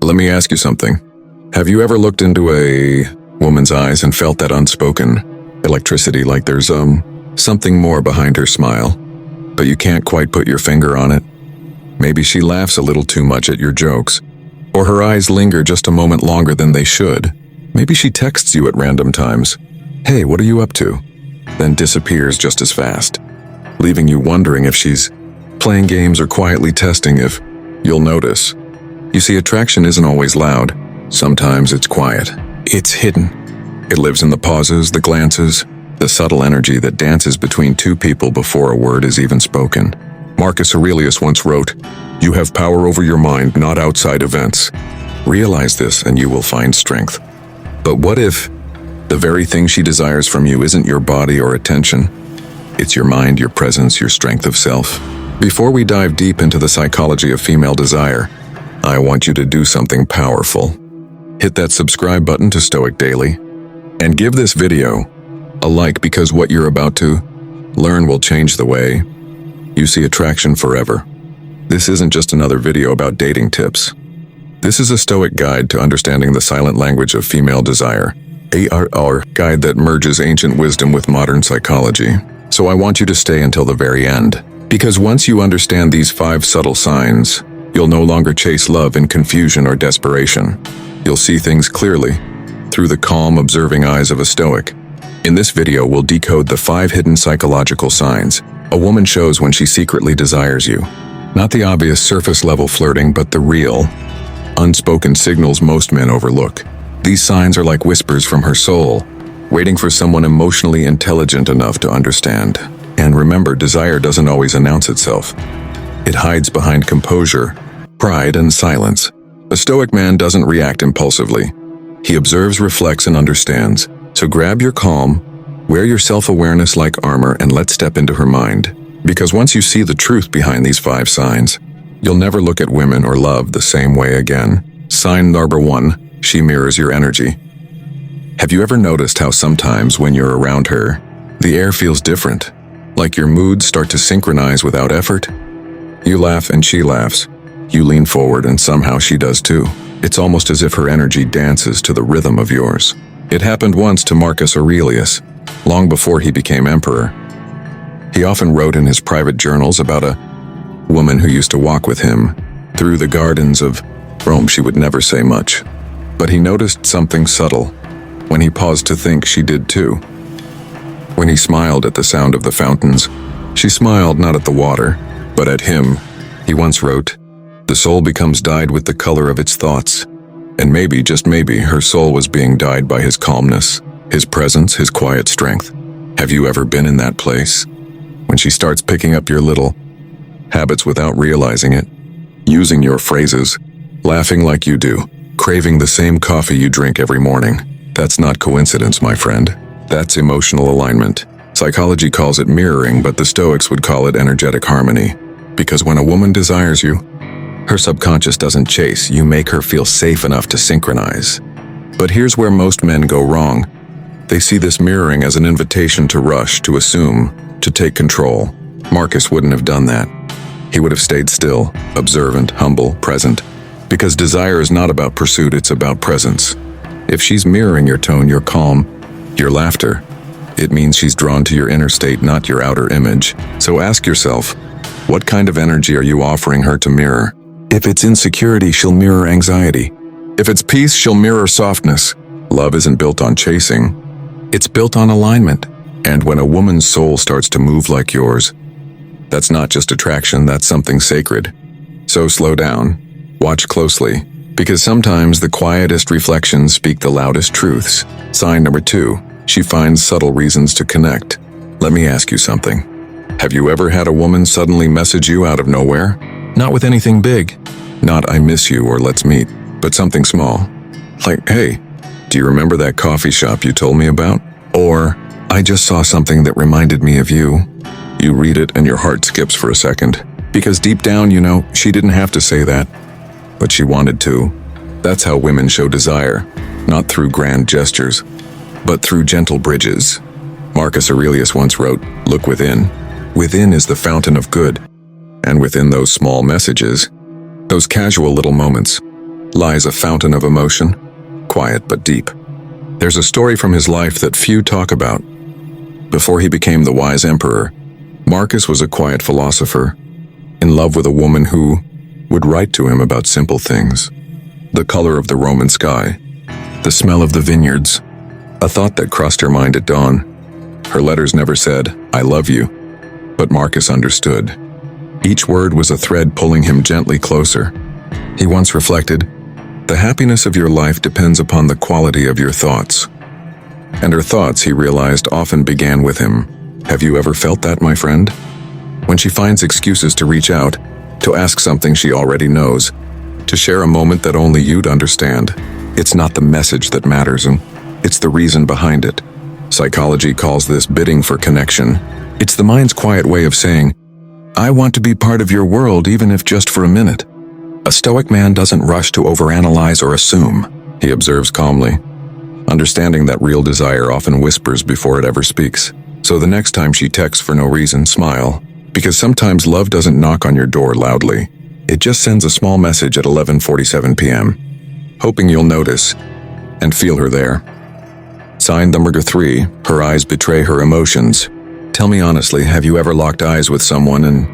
Let me ask you something. Have you ever looked into a woman's eyes and felt that unspoken electricity, like there's something more behind her smile, but you can't quite put your finger on it? Maybe she laughs a little too much at your jokes, or her eyes linger just a moment longer than they should. Maybe she texts you at random times, "Hey, what are you up to?" then disappears just as fast, leaving you wondering if she's playing games or quietly testing if you'll notice. You see, attraction isn't always loud. Sometimes it's quiet. It's hidden. It lives in the pauses, the glances, the subtle energy that dances between two people before a word is even spoken. Marcus Aurelius once wrote, "You have power over your mind, not outside events. Realize this and you will find strength." But what if the very thing she desires from you isn't your body or attention? It's your mind, your presence, your strength of self. Before we dive deep into the psychology of female desire, I want you to do something powerful. Hit that subscribe button to Stoic Daily, and give this video a like, because what you're about to learn will change the way you see attraction forever. This isn't just another video about dating tips. This is a Stoic guide to understanding the silent language of female desire, a guide that merges ancient wisdom with modern psychology. So I want you to stay until the very end, because once you understand these 5 subtle signs, you'll no longer chase love in confusion or desperation. You'll see things clearly, through the calm, observing eyes of a Stoic. In this video, we'll decode the 5 hidden psychological signs a woman shows when she secretly desires you. Not the obvious surface-level flirting, but the real, unspoken signals most men overlook. These signs are like whispers from her soul, waiting for someone emotionally intelligent enough to understand. And remember, desire doesn't always announce itself. It hides behind composure, pride, and silence. A Stoic man doesn't react impulsively. He observes, reflects, and understands. So grab your calm, wear your self-awareness like armor, and let's step into her mind. Because once you see the truth behind these 5 signs, you'll never look at women or love the same way again. Sign number 1, she mirrors your energy. Have you ever noticed how sometimes when you're around her, the air feels different? Like your moods start to synchronize without effort? You laugh and she laughs. You lean forward and somehow she does too. It's almost as if her energy dances to the rhythm of yours. It happened once to Marcus Aurelius, long before he became emperor. He often wrote in his private journals about a woman who used to walk with him through the gardens of Rome. She would never say much, but he noticed something subtle. When he paused to think, she did too. When he smiled at the sound of the fountains, she smiled not at the water, but at him. He once wrote, "The soul becomes dyed with the color of its thoughts." And maybe, just maybe, her soul was being dyed by his calmness, his presence, his quiet strength. Have you ever been in that place? When she starts picking up your little habits without realizing it, using your phrases, laughing like you do, craving the same coffee you drink every morning. That's not coincidence, my friend. That's emotional alignment. Psychology calls it mirroring, but the Stoics would call it energetic harmony. Because when a woman desires you, her subconscious doesn't chase, you make her feel safe enough to synchronize. But here's where most men go wrong. They see this mirroring as an invitation to rush, to assume, to take control. Marcus wouldn't have done that. He would have stayed still, observant, humble, present. Because desire is not about pursuit, it's about presence. If she's mirroring your tone, your calm, your laughter, it means she's drawn to your inner state, not your outer image. So ask yourself, what kind of energy are you offering her to mirror? If it's insecurity, she'll mirror anxiety. If it's peace, she'll mirror softness. Love isn't built on chasing. It's built on alignment. And when a woman's soul starts to move like yours, that's not just attraction, that's something sacred. So slow down, watch closely, because sometimes the quietest reflections speak the loudest truths. Sign number 2, she finds subtle reasons to connect. Let me ask you something. Have you ever had a woman suddenly message you out of nowhere? Not with anything big. Not "I miss you" or "let's meet," but something small. Like, "Hey, do you remember that coffee shop you told me about?" Or, "I just saw something that reminded me of you." You read it and your heart skips for a second. Because deep down, you know, she didn't have to say that, but she wanted to. That's how women show desire, not through grand gestures, but through gentle bridges. Marcus Aurelius once wrote, "Look within. Within is the fountain of good." And within those small messages, those casual little moments, lies a fountain of emotion, quiet but deep. There's a story from his life that few talk about. Before he became the wise emperor, Marcus was a quiet philosopher, in love with a woman who would write to him about simple things. The color of the Roman sky, the smell of the vineyards, a thought that crossed her mind at dawn. Her letters never said, "I love you," but Marcus understood. Each word was a thread pulling him gently closer. He once reflected, "The happiness of your life depends upon the quality of your thoughts." And her thoughts, he realized, often began with him. Have you ever felt that, my friend? When she finds excuses to reach out, to ask something she already knows, to share a moment that only you'd understand, it's not the message that matters, and it's the reason behind it. Psychology calls this bidding for connection. It's the mind's quiet way of saying, "I want to be part of your world, even if just for a minute." A Stoic man doesn't rush to overanalyze or assume. He observes calmly, understanding that real desire often whispers before it ever speaks. So the next time she texts for no reason, smile. Because sometimes love doesn't knock on your door loudly. It just sends a small message at 11:47 p.m., hoping you'll notice and feel her there. Sign number 3, her eyes betray her emotions. Tell me honestly, have you ever locked eyes with someone and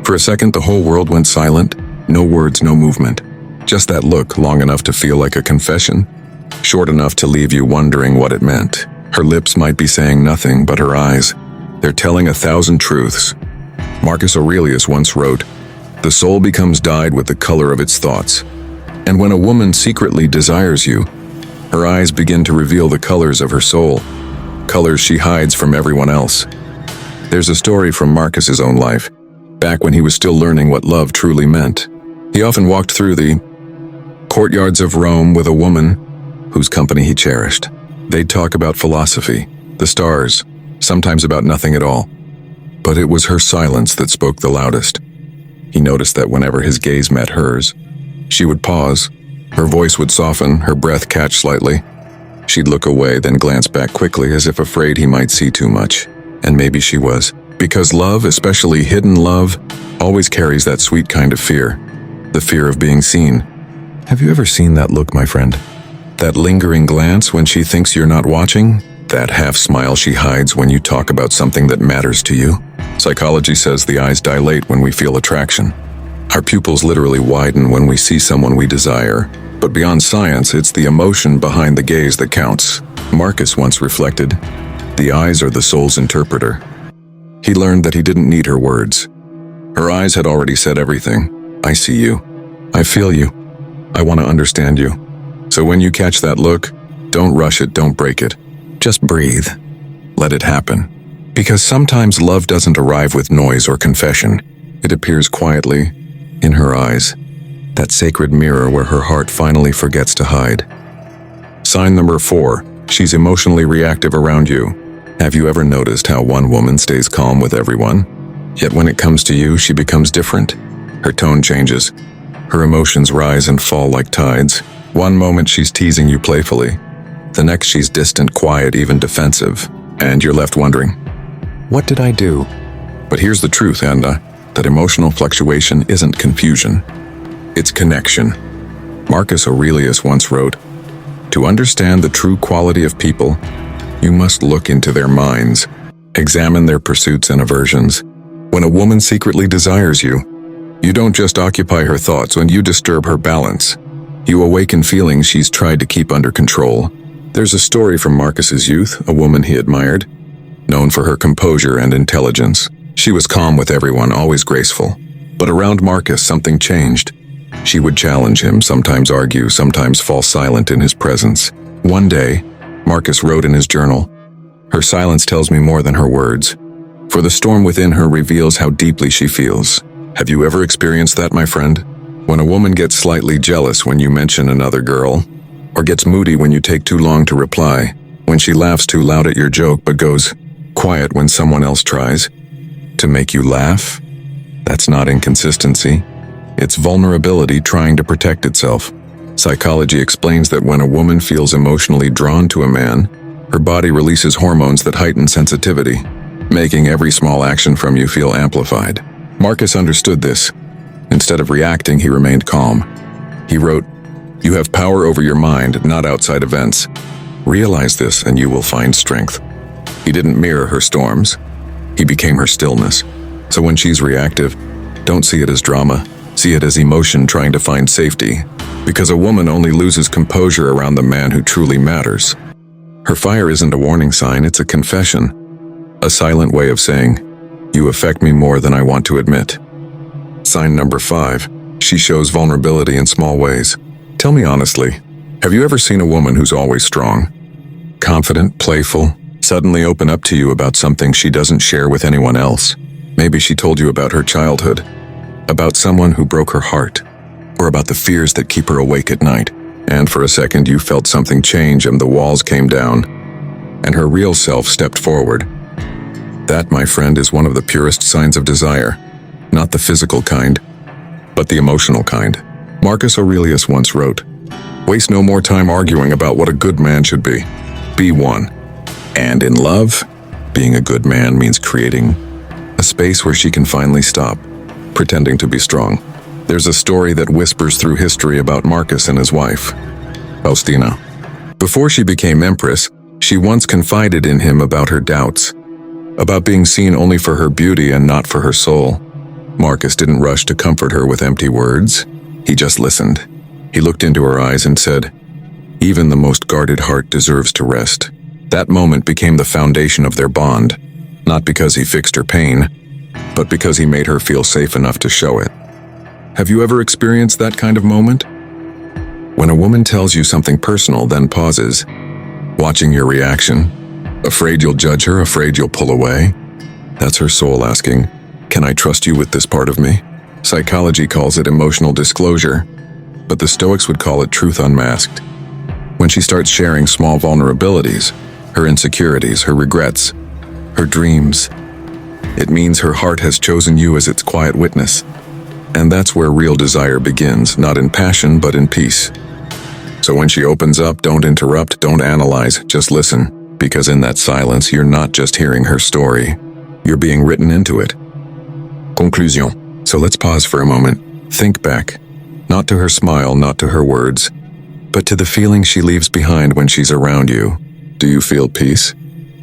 for a second the whole world went silent? No words, no movement. Just that look, long enough to feel like a confession, short enough to leave you wondering what it meant. Her lips might be saying nothing, but her eyes, they're telling 1,000 truths. Marcus Aurelius once wrote, "The soul becomes dyed with the color of its thoughts." And when a woman secretly desires you, her eyes begin to reveal the colors of her soul, colors she hides from everyone else. There's a story from Marcus's own life, back when he was still learning what love truly meant. He often walked through the courtyards of Rome with a woman whose company he cherished. They'd talk about philosophy, the stars, sometimes about nothing at all. But it was her silence that spoke the loudest. He noticed that whenever his gaze met hers, she would pause, her voice would soften, her breath catch slightly. She'd look away, then glance back quickly as if afraid he might see too much. And maybe she was. Because love, especially hidden love, always carries that sweet kind of fear. The fear of being seen. Have you ever seen that look, my friend? That lingering glance when she thinks you're not watching? That half smile she hides when you talk about something that matters to you? Psychology says the eyes dilate when we feel attraction. Our pupils literally widen when we see someone we desire. But beyond science, it's the emotion behind the gaze that counts. Marcus once reflected, "The eyes are the soul's interpreter." He learned that he didn't need her words. Her eyes had already said everything. I see you. I feel you. I want to understand you. So when you catch that look, don't rush it, don't break it. Just breathe. Let it happen. Because sometimes love doesn't arrive with noise or confession. It appears quietly, in her eyes. That sacred mirror where her heart finally forgets to hide. Sign number 4, she's emotionally reactive around you. Have you ever noticed how one woman stays calm with everyone, yet when it comes to you, she becomes different? Her tone changes. Her emotions rise and fall like tides. One moment she's teasing you playfully. The next she's distant, quiet, even defensive. And you're left wondering, what did I do? But here's the truth, Anna, that emotional fluctuation isn't confusion. It's connection. Marcus Aurelius once wrote, "To understand the true quality of people, you must look into their minds, examine their pursuits and aversions. When a woman secretly desires you, you don't just occupy her thoughts when you disturb her balance. You awaken feelings she's tried to keep under control." There's a story from Marcus's youth, a woman he admired, known for her composure and intelligence. She was calm with everyone, always graceful. But around Marcus, something changed. She would challenge him, sometimes argue, sometimes fall silent in his presence. One day, Marcus wrote in his journal, "Her silence tells me more than her words, for the storm within her reveals how deeply she feels." Have you ever experienced that, my friend? When a woman gets slightly jealous when you mention another girl, or gets moody when you take too long to reply, when she laughs too loud at your joke but goes quiet when someone else tries to make you laugh? That's not inconsistency. It's vulnerability trying to protect itself. Psychology explains that when a woman feels emotionally drawn to a man, her body releases hormones that heighten sensitivity, making every small action from you feel amplified. Marcus understood this. Instead of reacting, he remained calm. He wrote, You have power over your mind, not outside events. Realize this and you will find strength. He didn't mirror her storms. He became her stillness. So when she's reactive, don't see it as drama. See it as emotion trying to find safety. Because a woman only loses composure around the man who truly matters. Her fire isn't a warning sign, it's a confession. A silent way of saying, "You affect me more than I want to admit." Sign number 5. She shows vulnerability in small ways. Tell me honestly, have you ever seen a woman who's always strong, confident, playful, suddenly open up to you about something she doesn't share with anyone else? Maybe she told you about her childhood, about someone who broke her heart, or about the fears that keep her awake at night. And for a second you felt something change and the walls came down, and her real self stepped forward. That, my friend, is one of the purest signs of desire. Not the physical kind, but the emotional kind. Marcus Aurelius once wrote, "Waste no more time arguing about what a good man should be. Be one." And in love, being a good man means creating a space where she can finally stop pretending to be strong. There's a story that whispers through history about Marcus and his wife, Faustina. Before she became empress, she once confided in him about her doubts, about being seen only for her beauty and not for her soul. Marcus didn't rush to comfort her with empty words. He just listened. He looked into her eyes and said, "Even the most guarded heart deserves to rest." That moment became the foundation of their bond, not because he fixed her pain, but because he made her feel safe enough to show it. Have you ever experienced that kind of moment? When a woman tells you something personal, then pauses, watching your reaction, afraid you'll judge her, afraid you'll pull away. That's her soul asking, "Can I trust you with this part of me?" Psychology calls it emotional disclosure, but the Stoics would call it truth unmasked. When she starts sharing small vulnerabilities, her insecurities, her regrets, her dreams, it means her heart has chosen you as its quiet witness. And that's where real desire begins, not in passion, but in peace. So when she opens up, don't interrupt, don't analyze, just listen. Because in that silence, you're not just hearing her story, you're being written into it. Conclusion. So let's pause for a moment. Think back. Not to her smile, not to her words, but to the feeling she leaves behind when she's around you. Do you feel peace?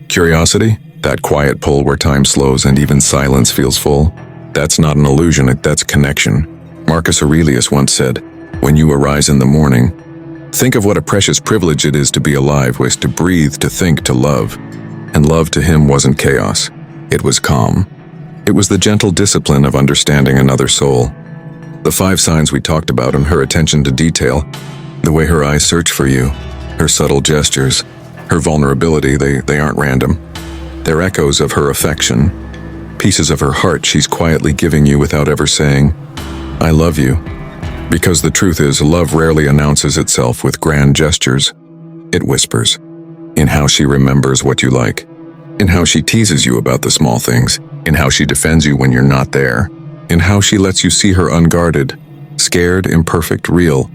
Curiosity? That quiet pull where time slows and even silence feels full? That's not an illusion, that's connection. Marcus Aurelius once said, "When you arise in the morning, think of what a precious privilege it is to be alive, was to breathe, to think, to love." And love to him wasn't chaos. It was calm. It was the gentle discipline of understanding another soul. The 5 signs we talked about and her attention to detail, the way her eyes search for you, her subtle gestures, her vulnerability, they aren't random. They're echoes of her affection, pieces of her heart she's quietly giving you without ever saying, "I love you." Because the truth is, love rarely announces itself with grand gestures. It whispers, in how she remembers what you like, in how she teases you about the small things, in how she defends you when you're not there, in how she lets you see her unguarded, scared, imperfect, real.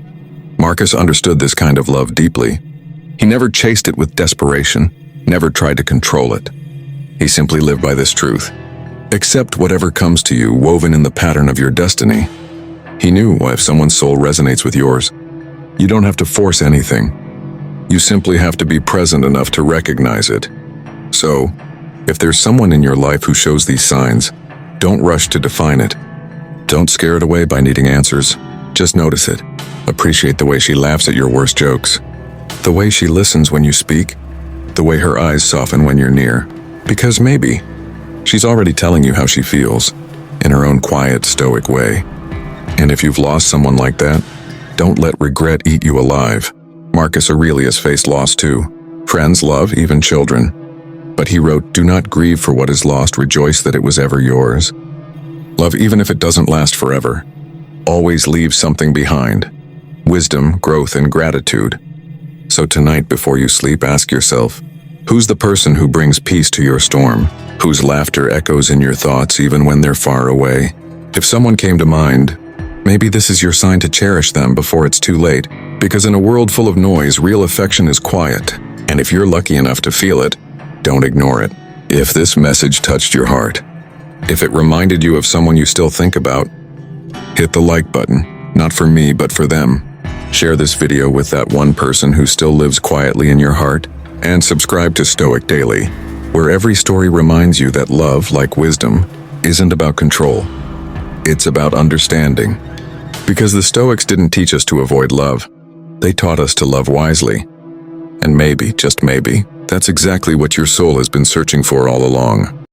Marcus understood this kind of love deeply. He never chased it with desperation, never tried to control it. He simply lived by this truth. Accept whatever comes to you, woven in the pattern of your destiny. He knew if someone's soul resonates with yours, you don't have to force anything. You simply have to be present enough to recognize it. So, if there's someone in your life who shows these signs, don't rush to define it. Don't scare it away by needing answers. Just notice it. Appreciate the way she laughs at your worst jokes, the way she listens when you speak, the way her eyes soften when you're near. Because maybe she's already telling you how she feels, in her own quiet, stoic way. And if you've lost someone like that, don't let regret eat you alive. Marcus Aurelius faced loss too. Friends, love, even children. But he wrote, "Do not grieve for what is lost, rejoice that it was ever yours." Love, even if it doesn't last forever, always leaves something behind. Wisdom, growth, and gratitude. So tonight, before you sleep, ask yourself, who's the person who brings peace to your storm? Whose laughter echoes in your thoughts even when they're far away? If someone came to mind, maybe this is your sign to cherish them before it's too late. Because in a world full of noise, real affection is quiet. And if you're lucky enough to feel it, don't ignore it. If this message touched your heart, if it reminded you of someone you still think about, hit the like button, not for me, but for them. Share this video with that one person who still lives quietly in your heart, and subscribe to Stoic Daily, where every story reminds you that love, like wisdom, isn't about control. It's about understanding. Because the Stoics didn't teach us to avoid love. They taught us to love wisely. And maybe, just maybe, that's exactly what your soul has been searching for all along.